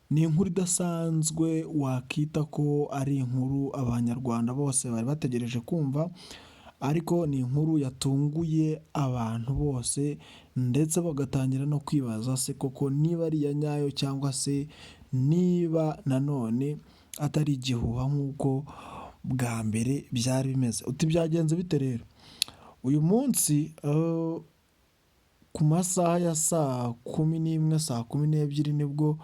ni inkuru idasanzwe wakita ko ari inkuru abanyarwanda bose bari bategereje kumva, ariko ni inkuru yatunguye abantu bose ndetse bagatangira no kwibaza se koko niba ari iya nyayo cyangwa se niba nanone atari igihuha nk'uko bwa mbere byari bimeze. Uti byagenze bite rero? Uyu munsi ku masaha ya saa kumi n'imwe, saa kumi n'ebyiri nibwo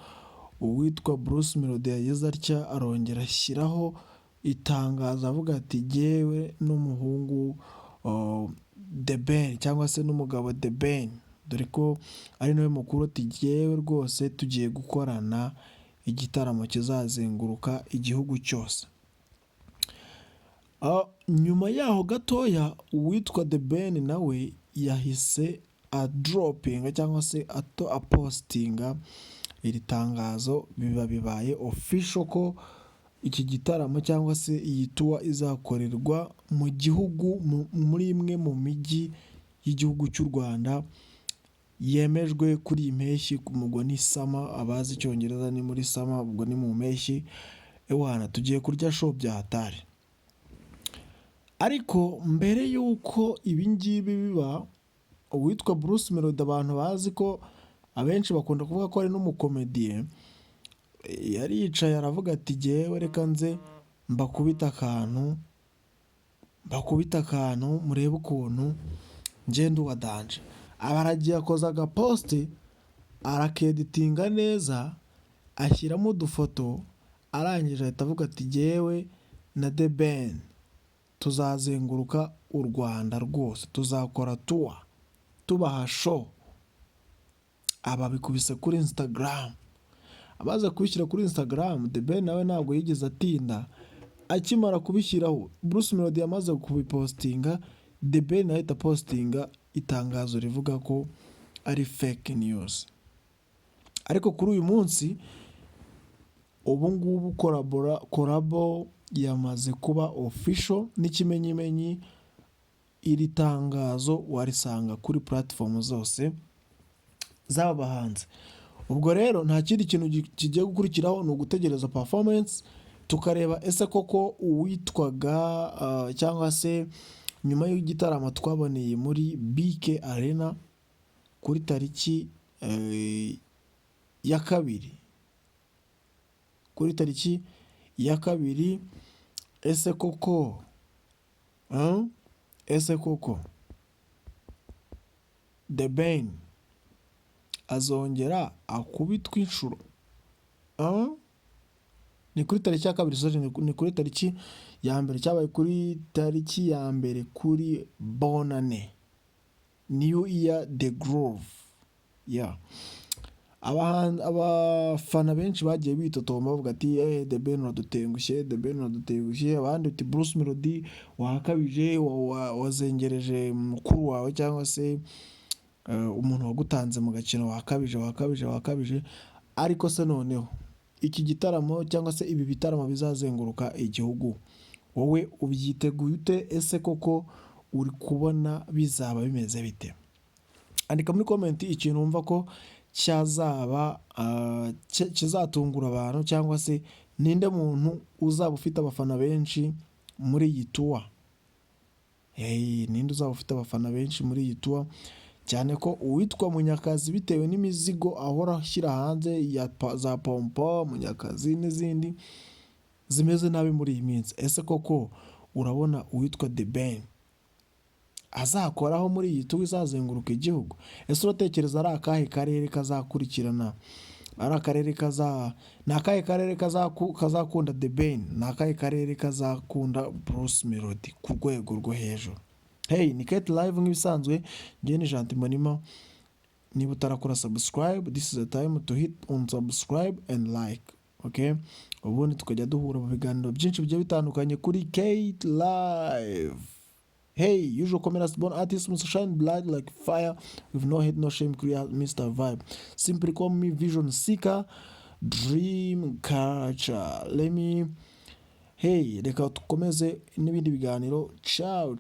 uwitwa Bruce Melody yagize atya arongera ashyiraho itangazo avuga ati jyewe n'umuhungu The Ben cyangwa se n'umugabo The Ben, dore ko ari nawe mukuru, ati jyewe rwose tugiye gukorana igitaramo kizazenguruka igihugu cyose. Nyuma yaho gatoya uwitwa The Ben nawe yahise adropinga cyangwa se apostinga iri tangazo, biba bibaye official ko iki gitaramo cyangwa se iyi tour izakorerwa mu gihugu, muri imwe mu mijyi y'igihugu cy'u Rwanda yemejwe kuri iyi mpeshyi. Ubwo ni summer, abazi icyongereza ni muri summer, ubwo ni mu mpeshyi. Ewana tugiye kurya show bya hatari. Ariko mbere y'uko ibi ngibi biba, uwitwa Bruce Melody abantu bazi ko abenshi bakunda kuvuga ko ari n'umukomediye, yari yicaye aravuga ati jyewe reka nze mbakubita akantu murebe ukuntu ngenda uwa danje. Aba aragiye akoza agaposti, arakeditinga neza, ashyiramo udufoto, arangije ahita avuga ati jyewe na The Ben tuzazenguruka u Rwanda rwose, tuzakora tour tubaha show. Aba bikubise kuri Instagram, abaza kubishyira kuri Instagram, The Ben nawe ntabwo yigeze atinda. Akimara kubishyiraho, Bruce Melody yamaze kubipostinga, The Ben nawe ahita postinga itangazo rivuga ko ari fake news. Ariko kuri uyu munsi ubu ngubu korabo yamaze kuba official, n'ikimenyimenyi iri tangazo warisanga kuri platform zose z'aba bahanzi. Ubwo rero nta kindi kintu kigiye gukurikiraho, ni ugutegereza performance tukareba ese koko uwitwaga cyangwa se nyuma y'igitaramo twaboneye muri BK Arena kuri tariki ya kabiri, ese koko The Ben azongera akubitwa inshuro? Ni kuri tariki ya kabiri, ni kuri tariki ya mbere, cyabaye kuri tariki ya mbere kuri Bonane New Year The Groove. Abafana benshi bagiye bitotomba bavuga ati The Ben uradutengushye, abandi ati Bruce Melody wakabije, wazengereje mukuru wawe cyangwa se umuntu wagutanze mu gakino, wakabije. Ariko se noneho iki gitaramo cyangwa se ibi bitaramo bizazenguruka igihugu, wowe ubyiteguye ute? Ese koko uri kubona bizaba bimeze bite? Andika muri comment ikintu wumva ko kizatungura abantu, cyangwa se ninde muntu uzaba ufite abafana benshi muri iyi tour. Ninde uzaba ufite abafana benshi muri iyi tour, cyane ko uwitwa Munyakazi bitewe n'imizigo ahora ashyira hanze ya za pompo, Munyakazi n'izindi zimeze nabi muri iyi minsi. Ese koko urabona uwitwa The Ben azakoraho muri iyi tour izazenguruka igihugu? Ese uratekereza ari akahe karere kazakurikirana? Ari akarere ni akahe karere kazakunda The Ben? Ni akahe karere kazakunda Bruce Melody ku rwego rwo hejuru? Ni Kate Live nk'ibisanzwe, njye ni Gentil Monima. Niba utarakora subscribe, this is the time to hit on subscribe and like, okay? Ubundi tukajya duhura mu biganiro byinshi bigiye bitandukanye kuri Kate Live. Usual commerce born artist must shine bright like fire with no hate no shame, create Mr. Vibe. Simply call me Vision Seeker, Dream Catcher. Reka tukomeze n'ibindi biganiro. Ciao.